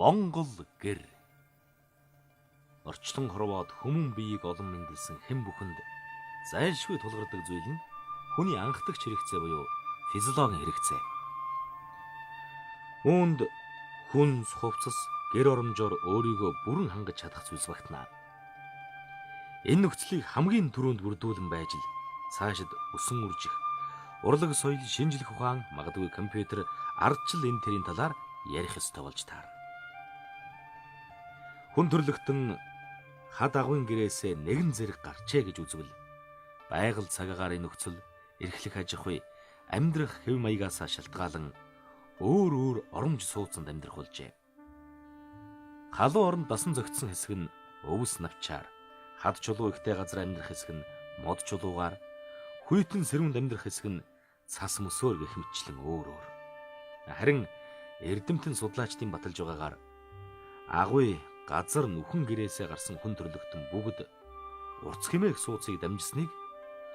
Монгол гэр. Орчлон хорвоод хүмүүн биеийг олон мэндэлсэн хэн бүхэнд зайлшгүй тулгардаг зүйл нь хүний анхдагч хэрэгцээ буюу физиологийн хэрэгцээ. Үүнд хүнс, хувцас, гэр оромжоор өөрийгөө бүрэн хангаж чадах зүйлс багтана. Энэ нөхцөлийг хамгийн түрүүнд бүрдүүлэн байж л цаашид өсөн үржих, урлаг соёл, шинжлэх ухаан, магадгүй компьютер, ардчил энэ төрлийн талаар ярих ёстой болж таарна. Хүн төрлөختөн хад агуйн гэрээсээ нэгэн зэрэг гарчээ гэж үзвэл байгаль цагаагаар нөхцөл, эрхлэх аж ахуй, амьдрах хэв маягаас шалтгаалan өөр оромж суудсанд амьдрах болжээ. Халуун оронд дасан зөгтсөн хэсэг нь өвс навчаар, хад чулуу ихтэй газар амьдрах хэсэг нь мод чулуугаар, хүйтэн сэрүүнд амьдрах хэсэг нь цас мөсөөр гэх мэтчлэн өөр. Харин эрдэмтэн судлаачдын баталж байгаагаар агуй газар нүхэн гэрээсээ гарсан хүн төрлөختөн бүгд урц хэмээх сууцыг дамжсныг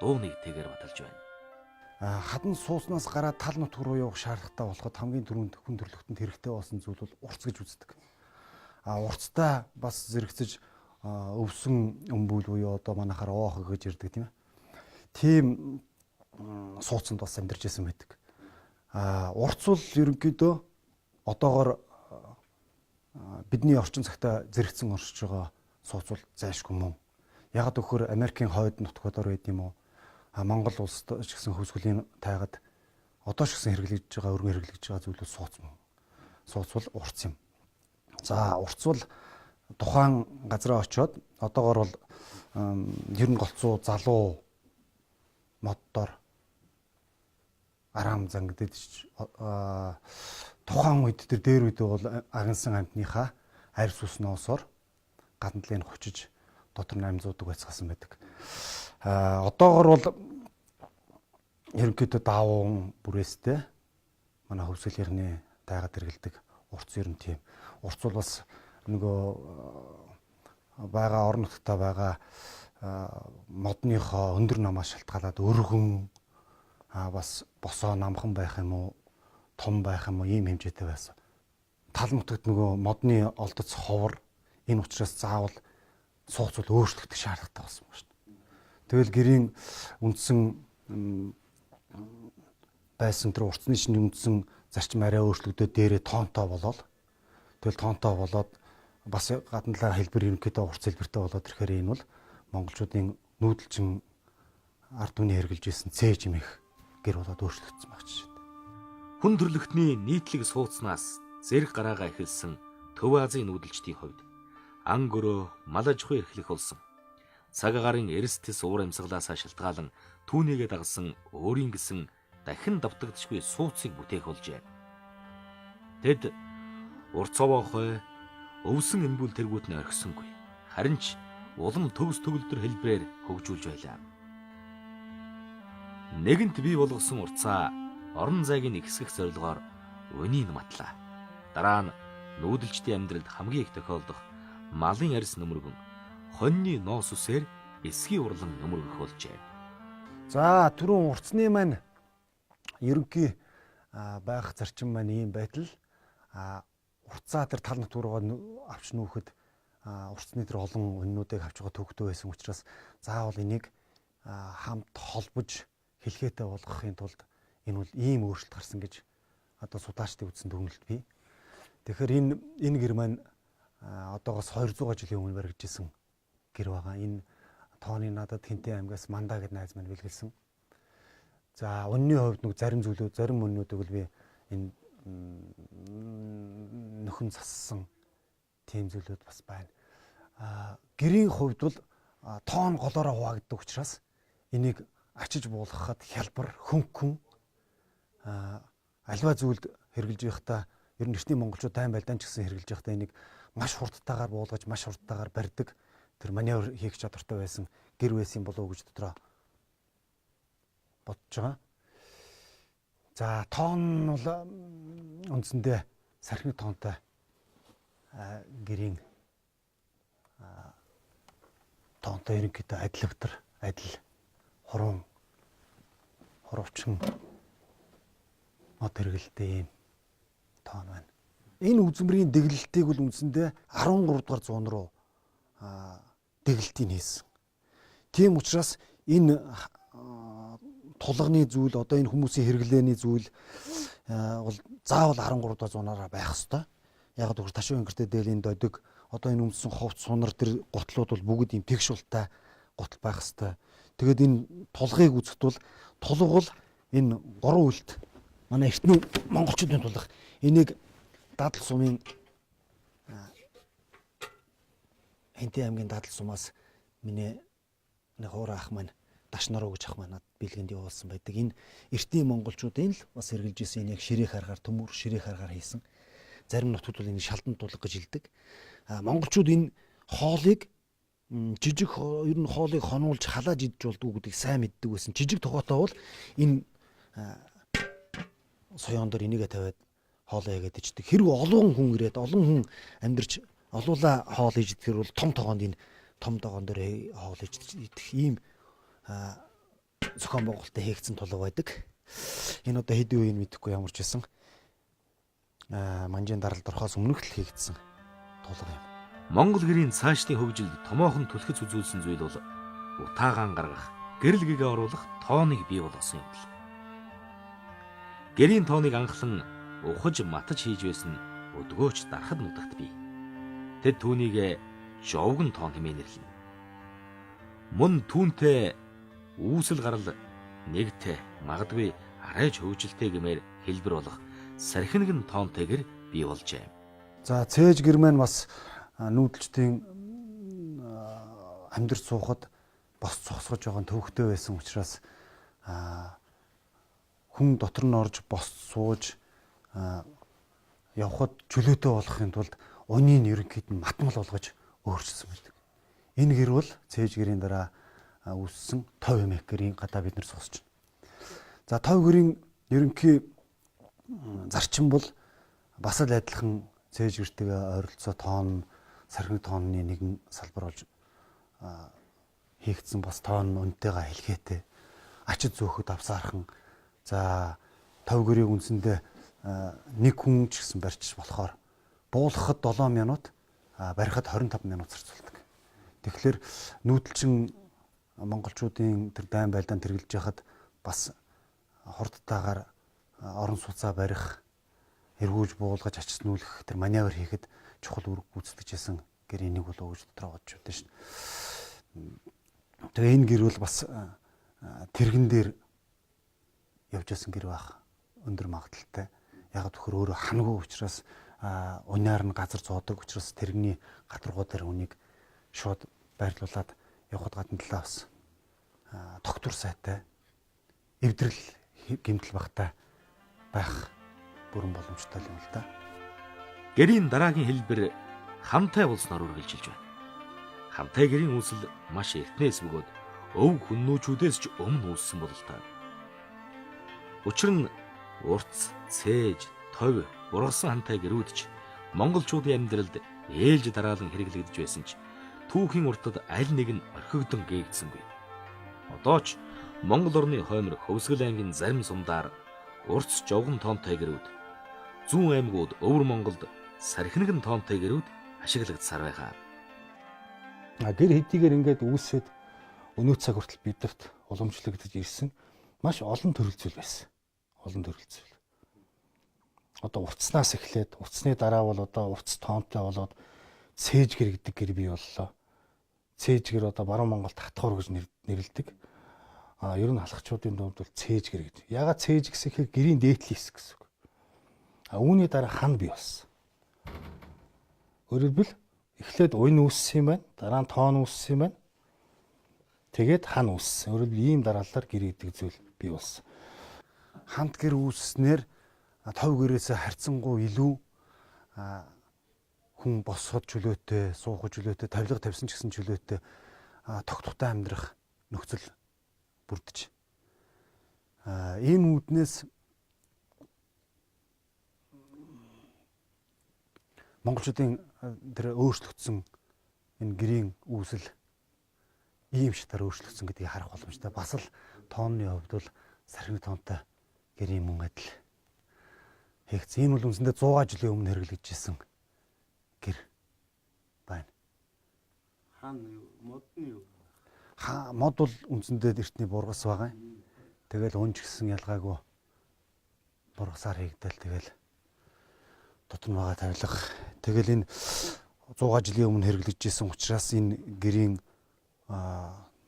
дуу нэгтэйгээр баталж байна. Хадан сууснаас гараад тал нутг руу явах шаардлагатай болоход хамгийн түрүүнд хүн төрлөختөнд хэрэгтэй болсон зүйл бол урц гэж үздэг. Урцтай бас зэрэгцэж өвсөн өмбүүл буюу одоо манайхаар оох гэж ярьдаг тийм ээ. Тийм сууцанд бас амьдарч байсан байдаг. Урц бол ерөнхийдөө одоогоор бидний орчин цагтаа зэрэгцэн оршиж байгаа сууц бол зайлшгүй мөн. Ягаад гэвэл Америкийн хойд нутгуудаар байд юм уу? Монгол улсад ч гэсэн хөвсгөлийн тайгад одоо ч гэсэн хэрэглэж байгаа, өргөн хэрэглэж байгаа зүйл бол сууц мөн. Сууц бол урц юм. За урц бол тухайн газараа очиод одоогоор бол 90 голцоо залуу моддоор араам зангидэж тухайн үед тэр дээр үед бол агнсан амьтныхаа арьс усноосоор гадналыг хочиж дотор нь амьзуудаг байцгаасан байдаг. Одоогор бол ерөнхийдөө даавун бүрээстэй манай хөвсгөлийн тайгад хэрэгэлдэг урц ер нь тийм. Урц бол бас нөгөө байгаа орон нутгатаа байгаа модныхоо өндөр намаас шалтгаалаад өргөн бас босоо намхан байх юм уу, том байх юм уу ийм хэмжээтэй байсан. Тал нутагт нөгөө модны олдоц ховор энэ учраас заавал сууц бол өөрчлөгдөх шаардлагатай болсон байна шүү дээ. Тэгэл гэрийн үндсэн байсан тэр урцны шинж үндсэн зарчим арай өөрчлөгдөөд дээрээ тоонтой болоод тэгэл тоонтой болоод бас гадналаа хэлбэр ерөнхийдөө урц хэлбэртэй болоод ирэхээр энэ бол монголчуудын нүүдэлчин ард түмний хэрглэж исэн цээж имэх гэр болоод өөрчлөгдсөн багч шүү дээ. Хүн төрлөختний нийтлэг сууцнаас зэрэг гараагаа эхэлсэн Төв Азийн нүүдэлчдийн хувьд ан гөрөө мал аж ахуй эрхлэх болсон. Цаг агарын эрсдэс уур амьсгалаас шалтгаалan түүнийгээ дагсан өөрийн гэсэн дахин давтагдшгүй сууцыг бүтээх болжээ. Тэд урцовоохой өвсөн эмбүүл тэргүүт нь орхисонгүй. Харин ч улам төгс төгөлдөр хэлбрээр хөгжүүлж байлаа. Нэгэнт бий болгосон урцаа орон зайгийн нэг хэсгэх зорилгоор өнийн матлаа. Дараа нь нүүдэлчдийн амьдралд хамгийн их тохиолдох малын арьс нөмөргөн хоньны ноос үсээр эсгий урлан нөмөргөх болжээ. За түрүүн урцны маань ерөнхий байх зарчим маань ийм байтал урцаа тэр тал нутг руугаа авч нүүхэд урцны тэр олон өннүүдийг авч байгаа төвхтөө байсан учраас заавал энийг хамт холбож хэлхээтэй болгохын тулд энэ бол ийм өөрчлөлт гарсан гэж одоо судлаачдын үзсэн дүгнэлт бий. Тэгэхээр энэ гэр маань одоогоос 200 жилийн өмнө баригдчихсан гэр байгаа. Энэ тооны надад Хинтээ аймгаас Мандаа гэдэг найз маань бэлгэлсэн. За өнний хувьд нэг зарим зүйлүүд, зарим өннүүдийг бол би энэ нөхөн зассан тийм зүйлүүд бас байна. Гэрийн хувьд бол тоон голоороо хуваагддаг учраас энийг ачиж буулгахад хялбар хөнгөн альва зүйлд хэрглэж байхдаа ер нь эртний монголчууд дайн байлдаан ч гэсэн хэрглэж байхдаа энийг маш хурдтайгаар буулгаж, маш хурдтайгаар барьдаг тэр маневр хийх чадвартай байсан гэр байсан болов уу гэж дотроо бодож байгаа. За тоон бол үндсэндээ сархины тоонтой гэрийн тоонтой ерөнхийдөө адил адил хуравчин мод хэрэгэлтэй юм тоон байна. энэ үзмрийн дэглэлтийг бол үндсэндээ 13 дугаар зуун руу дэглэлтийг хийсэн. Тийм учраас энэ тулганы зүйл одоо энэ хүмүүсийн хэрэглээний зүйл бол заавал 13 дугаар зуунаараа байх ёстой. Яг гэвэл ташуу ангиртай дээлийн додог одоо энэ өмсөн ховц сунар тэр гутлууд бол бүгд ийм тэгш ултай гутал байх ёстой. Тэгээд энэ тулгыг үзэхэд бол тулг бол энэ 3 үлд манай эртний монголчуудын тулг энийг Дадал сумын Хэнтэй аймгийн Дадал сумаас миний хуур ах маань Дашнаруу гэж ах манад бэлгэнд явуулсан байдаг. Энэ эртний монголчуудын л бас хэрэгжилж исэн яг ширээх аргаар төмөр ширээх аргаар хийсэн. Зарим нутгууд бол энэ шалдан тулг гэж хэлдэг. Монголчууд энэ хоолыг жижиг ер нь хоолыг хонуулж халааж идэж болдгоо гэдгийг сайн мэддэг байсан. Жижиг тогоотой бол энэ соёон дээр энийгээ тавиад хоолоо яагаад ичдэг. Хэрэг олон хүн ирээд олон хүн амьдарч олуула хоол иж идэх бол том тогоонд энэ том тогоон дээр хоол иж идэх ийм зохион байгуулалтад хийгдсэн тулг байдаг. Энэ одоо хэдийн үеийг мэдэхгүй ямар ч байсан. Манжийн даралд орохоос өмнөх л хийгдсэн тулг юм. Монгол гэрийн цаашдын хөгжилд томоохон түлхэц үзүүлсэн зүйл бол утаагаан гаргах, гэрэл гэгээ оруулах тооныг бий болгосон юм бол. Гэрийн тооныг анхлан ухаж матаж хийж байсан өдгөөч дарахад нутагт бий. Тэд түүнийг жовгон тоон хэмээн нэрлэнэ. Мөн түүнтэй үүсэл гарал нэгтэй магадгүй арайж хөвжилтэй гэмээр хэлбэр болох сархинэгэн тоонтэйгэр бий болжээ. За цээж гэр маань бас нүүдэлчдийн амьдрал суухад бос цогсгож байгаа төвхтэй байсан учраас хүн дотор нь орж бос сууж явхад чөлөөтэй болохын тулд унийн ерөнхийд нь матмал болгож өөрчилсөн байдаг. Энэ гэр бол цээж гэрийн дараа үүссэн тов эмэх гэрийн гадаа бид нар сонсч байна. За тов гэрийн ерөнхий зарчим бол бас л адилхан цээж гэртэйгээ ойролцоо тоон сархинэг тооны нэгэн салбар болж хийгдсэн бас тоон үнэтэйгээ хэлхээтэй ачид зөөхөд авсаархан за тов гэрийг үндсэндээ нэг хүн ч гэсэн барьж болохоор буулгахад 7 минут барихад 25 минут зарцуулдаг. Тэгэхээр нүүдэлчин монголчуудын тэр дайн байлдаанд тэргэлж яхад бас хурдтайгаар орон сууцаа барих, эргүүлж буулгаж ачиснуулах тэр маневр хийхэд чухал үүрэг гүйцэтгэжсэн гэрийн нэг бол өгж дотроо бодж байна шүү дээ. Тэгээ энэ гэр бол бас тэрэгэн дээр явж байсан гэр байх өндөр магадaltaй. Яг төхөр өөрөө хангүй учраас унаар нь газар зоодог учраас тэрэгний гадаргуу дээр үнийг шууд байрлуулад явхад гадна талаа бас доктор сайтай эвдрэл гэмтэл багтай байх бүрэн боломжтой юм л да. Гэрийн дараагийн хэлбэр хамтай болсноор үргэлжилж байна. Хамтай гэрийн үүсэл маш эртнээс бөгөөд өв хүннүүчүүдээс ч өмнө үүссэн бол таа. Учир нь урц, цээж, тов, ургасан хамтай гэрүүд ч монголчуудын амьдралд ээлж дараалан хэрэглэгдэж байсан ч түүхийн уртад аль нэг нь орхигдон гээгдсэнгүй. Одоо ч Монгол орны хоймор Хөвсгөл аймгийн зарим сумдаар урц жовгон тоонтой гэрүүд, зүүн аймагуд өвөр Монголд сархинэгэн тоонтой гэрүүд ашиглагдсаар байгаа. Гэр хэдийгээр ингээд үүсээд өнөө цаг хүртэл бидэрт уламжлагдаж ирсэн маш олон төрөл зүйл байсан. Олон төрөл зүйл. Одоо уртснаас эхлээд уртсны дараа бол одоо уртс тоонтой болоод цээж гэр гэдэг гэр бий боллоо. Цээж гэр одоо баруун Монголд хатхуур гэж нэрлэдэг. Ер нь халахчуудын дунд бол цээж гэр гэж. Ягаад цээж гэсэхээр гэрийн дээдлийн хэсэг гэсэн үг. Үүний дараа хан бий болсон. Өөрөөр хэлбэл эхлээд уйн үүссэн юм байна. Дараа нь тоон үүссэн юм байна. Тэгээд хан үүссэн. Өөрөөр хэлбэл ийм дараалалаар гэр гэдэг зүйл бий болсон. Хамт гэр үүснээр тов гэрээсээ харьцангуй илүү хүн босоход чөлөөтэй, суухад чөлөөтэй, тавилга тавьсан ч гэсэн чөлөөтэй тогтвортой амьдрах нөхцөл бүрдэж. Ийм үүднээс монголчуудын тэр өөрчлөгдсөн энэ гэрийн үүсэл ийм шатаар өөрчлөгдсөн гэдгийг харах боломжтой. Бас л тоонны хувьд бол сархинэг тоонтой гэрийн мөн адил хийгдсэн. Энэ бол үндсэндээ 100 жилийн өмнө хэрэглэгдсэн гэр байна. Хаана юу? Модны юу? Мод бол үндсэндээ эртний бургас байгаа юм. Тэгэл унж гисэн ялгаагүй бургасаар хийгдэл тэгэл дотор нь байгаа тавилга. Тэгэл энэ 100 жилийн өмнө хэрэглэгдсэн учраас энэ гэрийн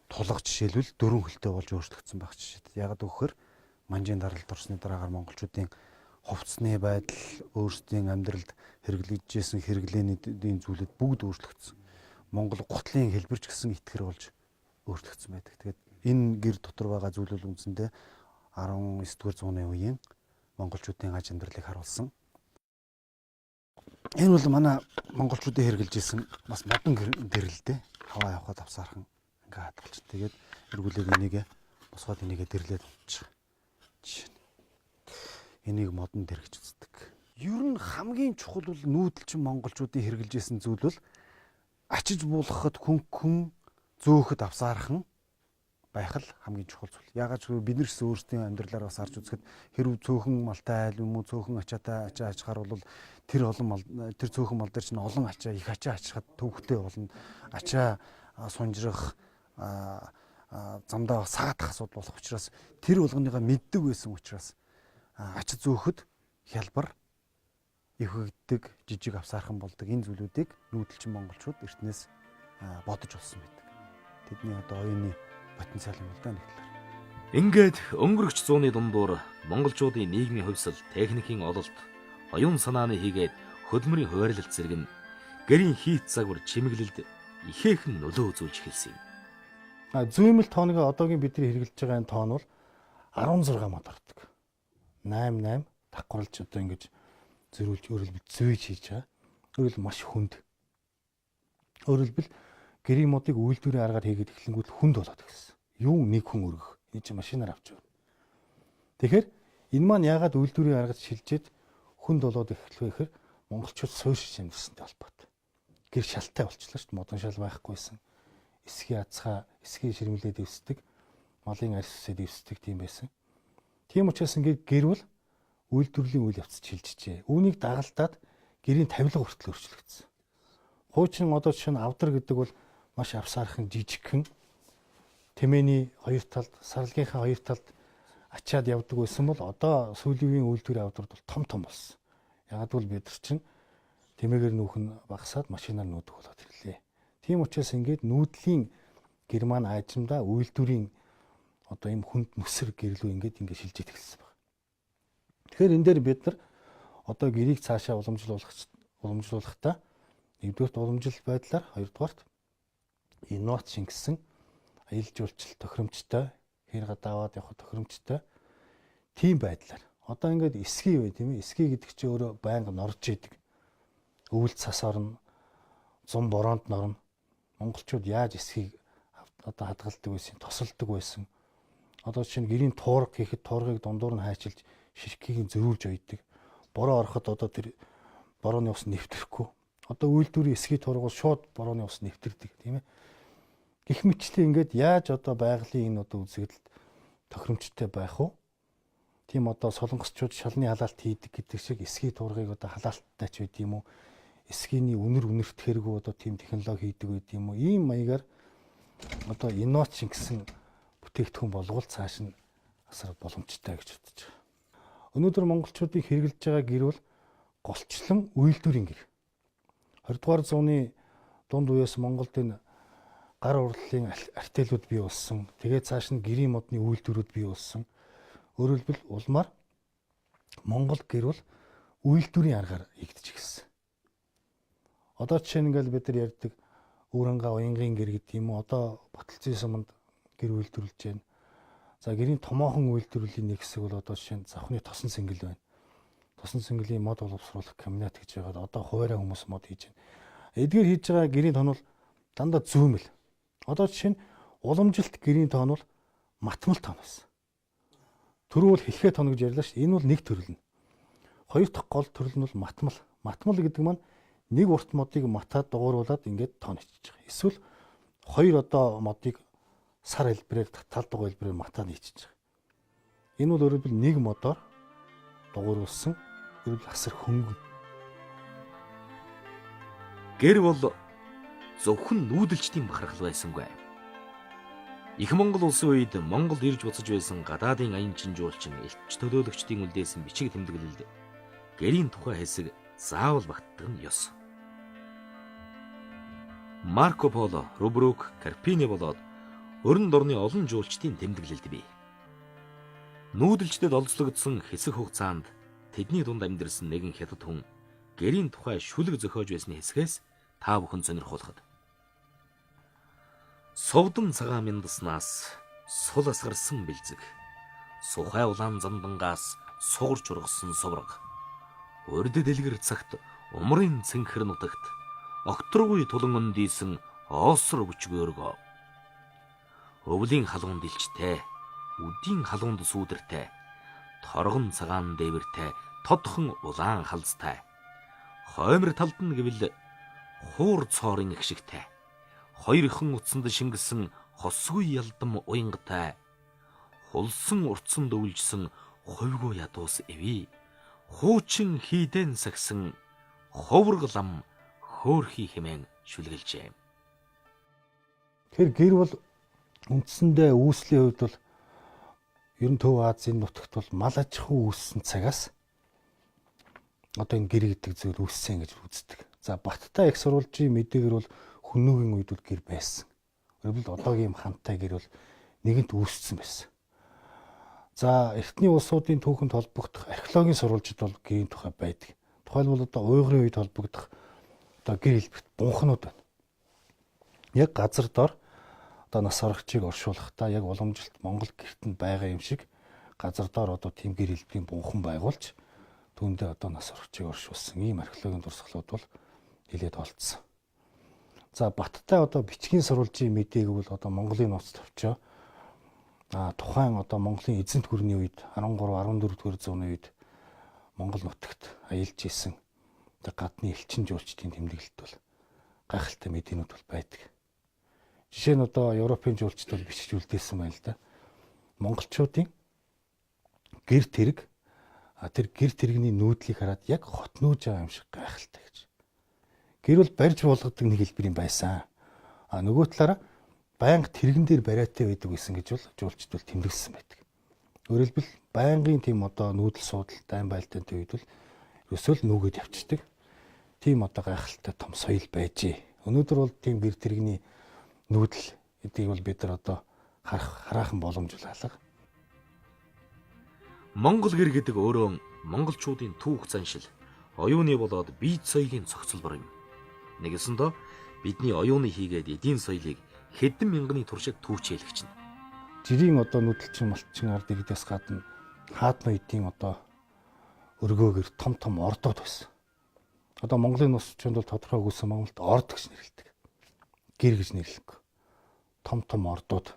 тулга жишээлбэл 4 хөлтэй болж өөрчлөгдсөн байх жишээ. Яг гэвэл манжийн даралт орсны дараагаар монголчуудын хувцсны байдал, өөрсдийн амьдралд хэрэглэгдсэн хэрэглээний зүйлүүд бүгд өөрчлөгдсөн. Монгол гутлын хэлбэрч гэсэн итгэр болж өөрчлөгдсөн байдаг. Тэгээд энэ гэр дотор байгаа зүйл бол үндсэндээ 19-р зууны үеийн монголчуудын аж амьдралыг харуулсан. Энэ бол манай монголчуудын хэрэгжилж исэн бас модон гэр л дээ. Хаваа явахад авсаархан ингээ хадгалж. Тэгээд эргүүлээд энийг босгоод энийг дэрлээд унчих. Жишээ нь. Энийг модон дэр гэж үздэг. Ер нь хамгийн чухал бол нүүдэлчин монголчуудын хэрэгжилж исэн зүйл бол ачиж буулгахад хүн зөөхөд авсаархан байх л хамгийн чухал зүйл. Ягаад ч бид нар ч өөрсдийн амьдралаар бас харж үзэхэд хэрв цөөхөн малтай айл юм уу цөөхөн ачаатай ачаа ачхаар бол тэр цөөхөн мал дээр чинь олон ачаа их ачаа ачхад төвхтэй болно. Ачаа сунжрах замдаа саадах асуудал болох учраас тэр болгоныгаа мэддэг байсан учраас ачаа зөөхөд хялбар эвхэгддэг жижиг авсаархан болдог энэ зүйлүүдийг нүүдэлчин монголчууд эртнээс бодож олсон байдаг. Тэдний одоо оюуны потенциал юм л да нэг талаар. Ингээд өнгөрөгч зууны дундуур монголчуудын нийгмийн хувьсал, техникийн ололт, оюун санааны хийгээд хөдөлмөрийн хуваарлалт зэрэг нь гэрийн хийт загвар чимэглэлд ихээхэн нөлөө үзүүлж эхэлсэн юм. Зүймэл тооныг одоогийн бидний хэрэглэж байгаа энэ тоон бол 16 мод ордог. 88 давхарлж одоо ингэж зөрүүлж өөрөлдөл зүйж хийж байгаа. Өөрөлд маш хүнд. Өөрөлдөл гэрийн модыг үйлдвэрийн аргаар хийгээд эхлэнгүүт хүнд болоод гисэн. Юу нэг хүн өргөх. Энэ чинь машинаар авч явна. Тэгэхээр энэ маань яагаад үйлдвэрийн аргад шилжээд хүнд болоод эхлэх вэ гэхээр монголчууд суурьшиж амьдсантай холбоотой. Гэр шалтай болчихлоо шүү дээ. Модон шал байхгүйсэн. Эсхий ацхаа, эсхий ширмлээд ивсдэг, малын арьс үсээд ивсдэг тийм байсан. Тийм учраас ингээд гэр бол үйлдвэрлэлийн үйл явцад шилжижээ. Үүнийг дагалдаад гэрийн тавилга хүртэл өөрчлөгдсөн. Хуучин одоо чинь авдар гэдэг бол маш авсаархан жижигхэн тэмээний хоёр талд, сарлагынхаа хоёр талд ачаад явдаг байсан бол одоо сүүлийн үеийн үйлдвэрийн авдрууд бол том болсон. Ягаад гэвэл бид нар чинь тэмээгээр нүүх нь багасаад машинаар нүүдэх болоод ирлээ. Тийм учраас ингээд нүүдлийн гэр маань аажимдаа үйлдвэрийн одоо ийм хүнд нүсэр гэрлүү ингээд шилжиж эхэлсэн байна. Тэгэхээр энэ дээр бид нар одоо гэрийг цаашаа уламжлуулахдаа нэгдүгээрт уламжлал байдлаар, хоёрдугаарт инновац шингэсэн аялал жуулчлал тохиромжтой, хэр гадаавад явах тохиромжтой тийм байдлаар. Одоо ингээд эсгий бай тийм ээ. Эсгий гэдэг чинь өөрөө байнга норж идэг. Өвөл цас орно, зам бороонд норно. Монголчууд яаж эсхийг одоо хадгалдаг байсан, тосолдог байсан. Одоо чинь гэрийн туурга хийхэд туургыг дундуур нь хайчилж ширхгийг зөрүүлж ойдог. Бороо ороход одоо тэр борооны ус нэвтрэхгүй. Одоо үйлдвэрийн эсгий туурга шууд борооны ус нэвтэрдэг тийм ээ. Гэх мэтчлэн ингээд яаж одоо байгалийн энэ одоо үзэгдэлд тохиромжтой байх вэ? Тийм одоо солонгосчууд шалны халаалт хийдэг гэдэг шиг эсгий туургыг одоо халаалттай ч байд юм уу? Эсгийний үнэрт хэрэггүй одоо тийм технологи хийдэг байд юм уу? Ийм маягаар одоо инновац шингэсэн бүтээгдэхүүн болгол цааш нь асар боломжтой гэж бодож байгаа. Өнөөдөр монголчуудыг хэрэглэж байгаа гэр бол голчлон үйлдвэрийн гэр. 20 дугаар зууны дунд үеэс Монголд энэ гар урлалын артелүүд бий болсон. Тэгээд цааш нь гэрийн модны үйлдвэрүүд бий болсон. Өөрөөр хэлбэл улмаар Монгол гэр бол үйлдвэрийн аргаар хийгдэж гисэн. Одоо жишээ нь ингээл бид нар ярьдаг Үүрэнга уянгийн гэр гэдэг юм уу? Одоо Баталцын суманд гэр үйлдвэрлэж байна. За гэрийн томоохон үйлдвэрлэлийн нэг хэсэг бол одоо жишээ нь завхны тосон сэнгэл байна. Тосон сэнгэлийн мод боловсруулах комбинат гэж байгаа. Одоо хуваараа хүмүүс мод хийж байна. Эдгээр хийж байгаа гэрийн тоон бол дандаа зүүмэл. Одоо жишээ нь уламжилт гэрийн тоон бол матмал тоон байсан. Түрүү бол хэлхээ тоон гэж ярьлаа шүү. Энэ бол нэг төрөл нь. Хоёр дахь гол төрөл нь бол матмал. Матмал гэдэг маань нэг урт модыг матаад дугууруулад ингээд тоон хийчих. Эсвэл хоёр одоо модыг сар хэлбэрээр тал дугуй хэлбэрээр матаад хийчих. Энэ бол өөрөөр хэлбэл нэг модоор дугууруулсан Өөрөөр асар хөнгөн. Гэр бол зөвхөн нүүдэлчдийн бахархал байсангүй. Их Монгол улсын үед Монгол ирж буцаж байсан гадаадын аян чинжуулчин элч төлөөлөгчдийн үлдээсэн бичиг тэмдэглэлд гэрийн тухай хэсэг заавал багтдаг нь ёс. Марко Поло, Рубрук, Карпини болоод өрн дорны олон жуулчдын тэмдэглэлд бий. Нүүдэлчдэд олзлогдсон хэсэг хугацаанд тэдний дунд амьдэрсэн нэгэн хятад хүн гэрийн тухай шүлэг зохиож байсан хэсгээс та бүхэн сонирхуулахад. Совдон цагаан миндаснаас сул асгарсан бэлзэг. Сухай улаан замдангаас сугарч ургасан сувраг. Урд дэлгэр цагт умрын цэнхэр нутагт окторгүй тулан өндийсэн оосор өвчгөөргөө. Өвлийн халуун дэлчтэй, үдийн халуунд сүүдэртэй, торгон цагаан дээвэртэй, тодхон улаан халзтай. Хоймор талд нь гэвэл хуур цоорын ихшигтэй. Хоёр ихэн утсанд шингэсэн хосгүй ялдам уянгатай. Хулсан уртсанд өвлжсөн хувьгүй ядуус эвий. Хуучин хийдэн сагсан ховрглам хөөрхий хэмээн шүлгэлжээ. Тэгэхээр гэр бол үндсэндээ үүслийн хувьд бол ер нь Төв Азийн нутагт бол мал аж ахуй үүссэн цагаас одоо энэ гэр гэдэг зүйл үүссэн гэж үздэг. За Баттай их сурвалжийн мэдээгээр бол хүннүүгийн үед бол гэр байсан. Өөрөлд одоогийн хантай гэр бол нэгэнт үүссэн байсан. За эртний улсуудын түүхэнд холбогдох археологийн сурвалжид бол гэрийн тухай байдаг. Тухайлбал одоо уйгрын үед холбогдох одоо гэр хэлбэрт бунхнууд байна. Яг газар дор одоо нас орогчийг оршуулахдаа яг уламжилт Монгол гэртэнд байгаа юм шиг газар дор одоо тийм гэр хэлбэрийн бунхан байгуулж түүндээ одоо нас орогчийг оршуулсан ийм археологийн дурсгалууд бол хилээд олдсон. За Баттай одоо бичгийн сурвалжийн мэдээг бол одоо Монголын нууц төвчөө тухайн одоо Монголын эзэнт гүрний үед 13 14 дугаар зууны үед Монгол нутагт аялж исэн гадны элчин жуулчдын тэмдэглэлт бол гайхалтай мэдээнүүд бол байдаг. Жишээ нь одоо Европын жуулчд бол бичиж үлдээсэн байна л да. Монголчуудын гэр тэрэг тэр гэр тэрэгний нүүдлийг хараад яг хот нүүж байгаа юм шиг гайхалтай гэж. Гэр бол барьж болгодог нэг хэлбэр юм байсан. Нөгөө талаараа байнга тэрэгэн дээр бариатай байдаг гэсэн гэж бол жуулчд бол тэмдэглэсэн байдаг. Өөрөөр хэлбэл байнгын тийм одоо нүүдэл суудал дайн байлдаантай үед бол өсөөл нүгэд явцдаг. Тийм одоо гайхалтай том соёл байжээ. Өнөөдөр бол тийм гэр тэрэгний нүүдэл эдийг бол бид нар одоо хараахан боломжтой алга. Монгол гэр гэдэг өөрөө монголчуудын түүх заншил, оюуны болоод бие соёлын цогцлбор юм. Нэгэсэндээ бидний оюуны хийгээд эдийн соёлыг хэдэн мянганы туршид түүчээлэгч нь. Жирийн одоо нүүдэлчин малчин ард иргэдээс гадна хаадны эдийн одоо өргөөгөр том том ордууд байсан. Одоо Монголын нус орчинд бол тодорхой үгүйсэн Монголд орд гэж нэрлэдэг. Гэр гэж нэрлэхгүй. Том том ордууд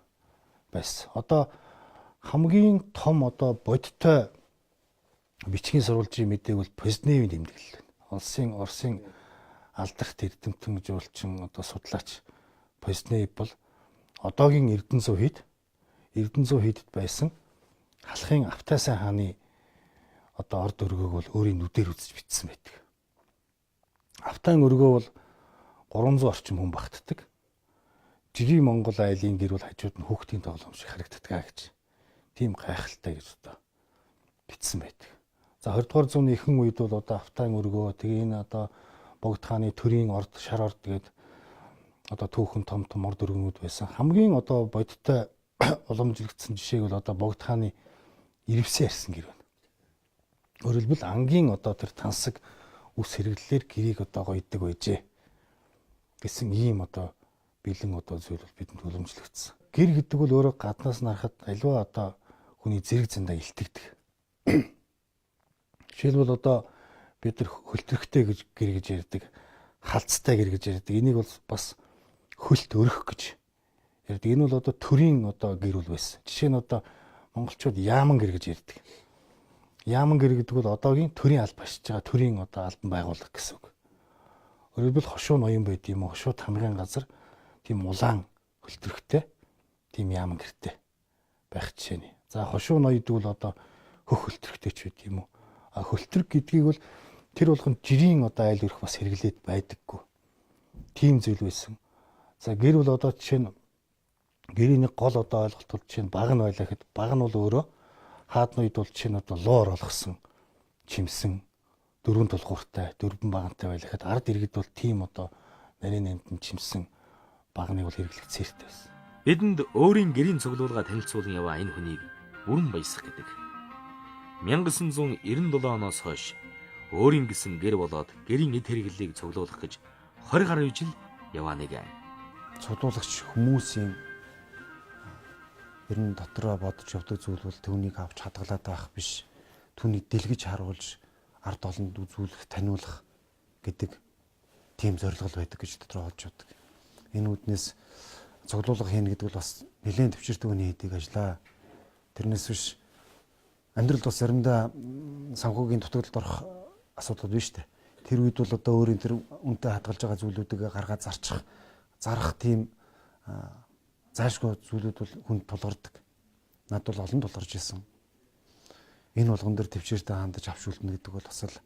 байсан. Одоо хамгийн том одоо бодиттой бичгийн сурвалжийн мэдээг бол Поздневийн тэмдэглэл байна. Оросын алдарт эрдэмтэн жуулчин одоо судлаач Позднев бол одоогийн Эрдэнэзуу хийдэд байсан халахын Автайсан хааны одоо орд өргөөг бол өөрийн нүдээр үзэж бичсэн байдаг. Автайн өргөө бол 300 орчим хүн багтдаг. Жирийн Монгол айлын гэр бол хажууд нь хүүхдийн тоглоом шиг харагддаг гэж. Тийм гайхалтай гэж одоо бичсэн байдаг. За 20 дугаар зууны ихэнх үед бол одоо Автайн өргөө тэгээ энэ одоо Богд хааны төрийн орд шар орд гэдэг одоо түүхэн том том орд өргөнүүд байсан. Хамгийн одоо бодиттой уламжлагдсан жишээг бол одоо Богд хааны ирвсэн ярьсан гэр байна. Өөрөөр хэлбэл ангийн одоо тэр тансаг үс хэрэглэлээр гэрийг одоо гоёдаг байжээ гэсэн ийм одоо бэлэн одоо зүйл бол бидэнд уламжлагдсан. Гэр гэдэг бол өөрөө гаднаас нарахад альва одоо хүний зэрэг зандаа илтгэдэг. Жишээлбэл одоо бид нар хөлтөрхтэй гэж гэр гэж ярьдаг, халцтай гэр гэж ярьдаг. Энийг бол бас хөлт өрөх гэж ярьдаг. Энэ бол одоо төрийн одоо гэр бүл байсан. Жишээ нь одоо монголчууд яаман гэр гэж ярьдаг. Яаман гэр гэдэг бол одоогийн төрийн алба ашиж байгаа төрийн одоо албан байгууллага гэсэн үг. Өөрөөр хэлбэл хошуу ноён байд юм уу? Хошууд хамгийн газар тийм улаан хөлтөрхтэй тийм яаман гэртэй байх жишээ нь. За хошуу ноёд бол одоо хөх хөлтөрхтэй ч байд юм уу? Хөлтрөг гэдгийг бол тэр болгонд жирийн одоо айл өрх бас хэрэглээд байдаггүй. Тийм зүйл байсан. За гэр бол одоо жишээ нь гэрийн нэг гол одоо ойлголт бол жишээ нь баг нь байлаа гэхэд баг нь бол өөрөө хаадны үед бол жишээ нь одоо луур олгосон чимсэн дөрвөн тулгууртай дөрвөн багантай байлаа гэхэд ард иргэд бол тийм одоо нарийн нэмтэн чимсэн багныг бол хэрэглэх цээртэй байсан. Бидэнд өөрийн гэрийн цуглуулга танилцуулан яваа энэ хүнийг Бүрэн Баясах гэдэг. 1997 оноос хойш өөрийн гэсэн гэр болоод гэрийн эд хэрэглэлийг цуглуулах гэж 20 гаруй жил яваа нэг. Цуглуулагч хүмүүсийн ер нь дотроо бодож явдаг зүйл бол түүнийг авч хадгалаад байх биш. Түүнийг дэлгэж харуулж ард олонд үзүүлэх, таниулах гэдэг тийм зорилго байдаг гэж дотроо олж явдаг. Энэ үднээс цуглуулга хийнэ гэдэг бол бас нэлээд төвчөртэй хүний хийдэг ажлаа. Тэрнээс биш амьдралд бас заримдаа санхүүгийн дутагдлалд орох асуудал биш үү? Тэр үед бол одоо өөрийн тэр үнтэй хадгалж байгаа зүйлүүдийг гаргаад зарах тийм заашгүй зүйлүүд бол хүнд тулгардаг. Над бол олон тулгарч ирсэн. Энэ болгон дээр төвчээртэй хандаж авч үлдэнэ гэдэг бол бас л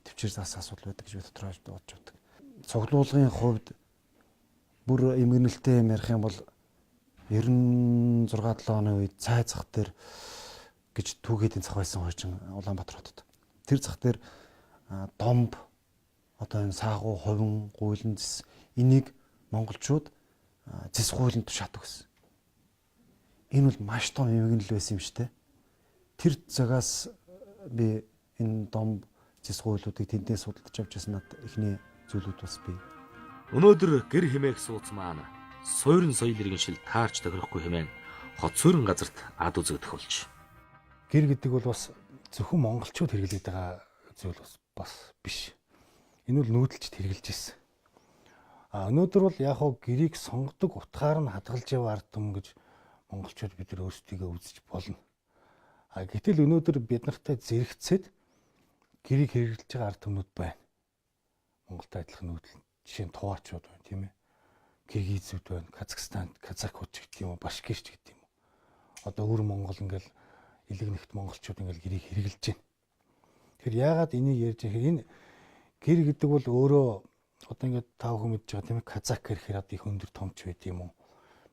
төвчээр заас асуудал байдаг гэж би дотроо бодож байдаг. Цуглуулгын хувьд бүр эмгэнэлтэй юм ярих юм бол 96-7 оны үед цай зах дээр гэж түүгээдийн зах байсан хойчин Улаанбаатар хотод. Тэр зах дээр домб одоо энэ саагуу, ховин, гуйлан зэс энийг монголчууд зэс гуйланд тушаадаг гэсэн. Энэ бол маш том эмгэнэл байсан юм шүү дээ. Тэр цагаас би энэ домб зэс гуйлуудыг тэндээс судалж авч ясан над эхний зүйлүүд бас бий. Өнөөдөр гэр хэмээх сууц маань суурин соёл иргэншил таарч тохирохгүй хэмээн хот суурин газарт ад үзэгдэх болж. Гэр гэдэг бол бас зөвхөн монголчууд хэрэглээд байгаа зүйл бас биш. Энэ бол нүүдэлчд хэрэгжилж ирсэн. Өнөөдөр бол яг хоо гэрийг сонгодог утгаар нь хадгалж яваа ард түмэн гэж монголчууд бид нар өөрсдийгөө үзэж болно. Гэтэл өнөөдөр бид нартай зэрэгцээд гэрийг хэрэгжилж байгаа ард түмнүүд байна. Монголтой адилхан нүүдэл. Жишээ нь туваачууд байна, тийм ээ. Киргизүүд байна, Казахстан, казакууд ч гэдэг юм уу, башкирч гэдэг юм уу. Одоо өвөр Монгол ингээл элэг нэгт монголчууд ингээл гэрийг хэрэгжилж байна. Тэгэхээр яагаад энийг ярьж байгаа энэ гэр гэдэг бол өөрөө одоо ингээд тав хүн мэдж байгаа тийм ээ. Казак гэхээр одоо их өндөр томч байд юм уу.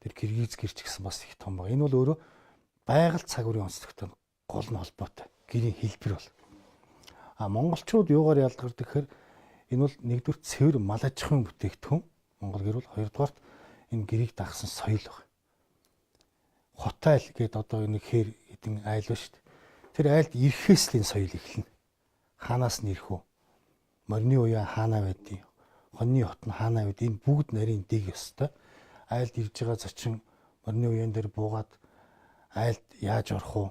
Тэр киргиз гэрч гэсэн бас их том байна. Энэ бол өөрөө байгальд цагуурын онцлогтой гол нь холбоотой. Гэрийн хэлбэр бол. Монголчууд юугаар ялгардаг гэхээр энэ бол нэгдүгээр цэвэр мал аж ахуйн бүтээгдэхүүн. Монгол гэр бол хоёрдугаарт энэ гэрийг дагсан соёл баг. Хот айл гэдэг одоо нэг хэр эдэн айл ба шүү дээ. Тэр айлд ирэхээс л энэ соёл эхэлнэ. Хаанаас нь ирэх вэ? Морины уяа хаанаа байдгийг, хоньны хот нь хаанаа байд энэ бүгд нарийн дэг ёстой. Айлд ирж байгаа зочин морины уяан дээр буугаад айлд яаж орох вэ?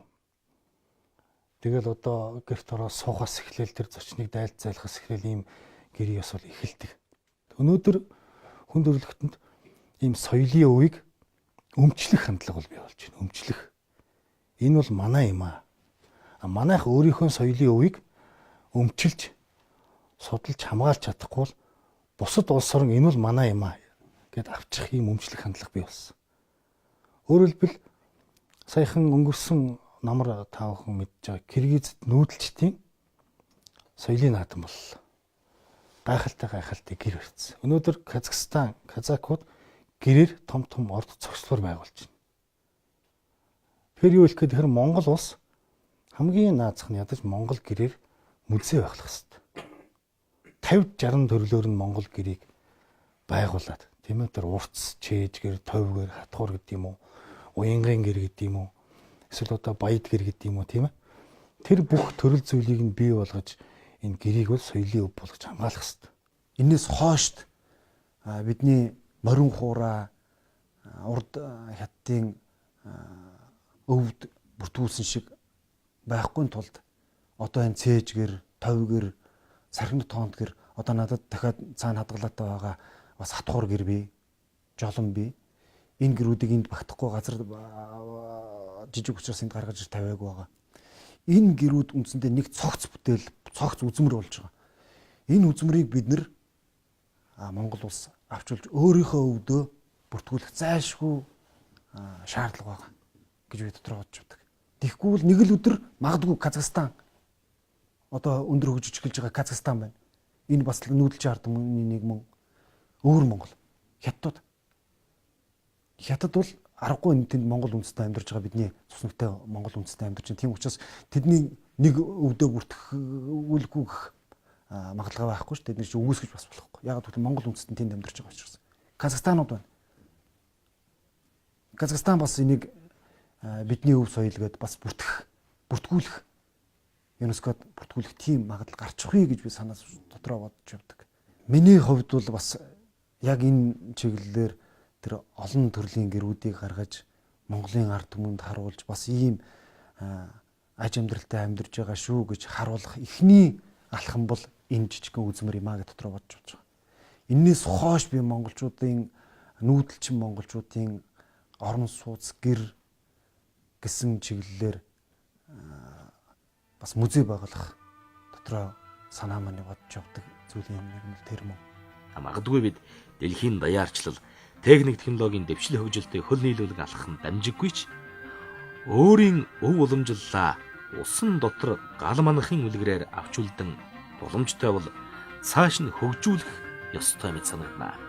Тэгэл одоо гэрт ороо суухаас эхлээл тэр зочныг дайлт зайлахаас эхлээл ийм гэрийн ёс бол эхэлдэг. Өнөөдөр хүн төрөлхтөнд ийм соёлын үеийг өмчлөх хандлага бол бий болж байна. Өмчлөх. Энэ бол манай юм аа. Манайх өөрийнхөө соёлын үеийг өмчилж судалж хамгаалж чадахгүй бол бусад улс орн энэ бол манай юм аа гэд авчих ийм өмчлөх хандлага бий болсон. Өөрөөр хэлбэл саяхан өнгөрсөн намар таавхан мэдж байгаа Киргизд нүүдэлчдийн соёлын наадам боллоо. Гайхалтай гэр барьсан. Өнөөдөр Казахстан, казакууд гэрээр том орд цогцлоор байгуулж байна. Тэгэхээр юу хэлэх гэхээр Монгол улс хамгийн наазах нь ядаж Монгол гэрээр музей байхлах хэрэгтэй. 50-60 төрлөөр нь Монгол гэрийг байгуулад тийм ээ тэр урц, чэжгэр, товгэр, хатхуур гэдэг юм уу, уянгын гэр гэдэг юм уу, эсвэл одоо баяд гэр гэдэг юм уу тийм ээ. Тэр бүх төрөл зүйлийг нь бий болгож энэ гэрийг бол соёлын өв болгож хамгаалах хэрэгтэй. Энээс хоошд бидний морин хуурай урд хятадын өвд бүртгүүлсэн шиг байхгүй тулд одоо энэ цээжгэр, товгэр, сархины тоонд гэр одоо надад дахиад цаана хадгалаатай байгаа бас хатхуур гэр бий, жолон бий. Энэ гэрүүдийг энд багтахгүй газар жижиг учраас энд гаргаж тавиагүй байгаа. Энэ гэрүүд үндсэндээ нэг цогц бүтээл, цогц үзмэр болж байгаа. Энэ үзмрийг бид нэр Монгол улс авчулж өөрийнхөө өвдөө бүртгүүлэх зайлшгүй шаардлага байгаа гэж би дотроо бодож байдаг. Тэгэхгүй бол нэг л өдөр магадгүй Казахстан одоо өндөр хөгжиж эхэлж байгаа Казахстан байна. Энэ бас нүүдэлж ард түмний нэг мөн өөр Монгол. Хятад. Хятад бол аргагүй тэнд Монгол үндэстэн амьдарч байгаа бидний цуснагтай Монгол үндэстэн амьдарч байна. Тийм учраас тэдний нэг өвдөө бүртгэхүүлгүй гэх магадлал байхгүй ш. Тэд нэг чинь өгөөсгөж бас болохгүй. Яг гэвэл Монгол үндэстэн тэнд амьдарч байгаа учраас. Казахстанууд байна. Казахстан бас энийг бидний өв соёл гэдээ бас бүртгүүлэх ЮНЕСКОд бүртгүүлэх тийм магадлал гарч ирэх гэж би санаас дотроо бодож явдаг. Миний хувьд бол бас яг энэ чиглэлээр тэр олон төрлийн гэрүүдийг гаргаж Монголын ард түмэнд харуулж бас ийм аж амьдралтай амьдарч байгаа шүү гэж харуулах эхний алхам бол энэ жижигхэн үзмэр юм аа гэж дотроо бодож байгаа. Эннээс хойш би монголчуудын нүүдэлчин монголчуудын орон сууц гэр гэсэн чиглэлээр бас музей байгуулах дотроо санаа маань бодож явдаг зүйлийн нэг нь тэр мөн. Магадгүй бид дэлхийн даяарчлал, техник технологийн дэвшил хөгжилтэй хөл нийлүүлэг алхах нь дамжиггүй ч өөрийн өв уламжлалаа усан дотор гал манахын үлгэрээр авч үлдэн боломжтой бол цааш нь хөгжүүлэх ёстой мэт санагдана.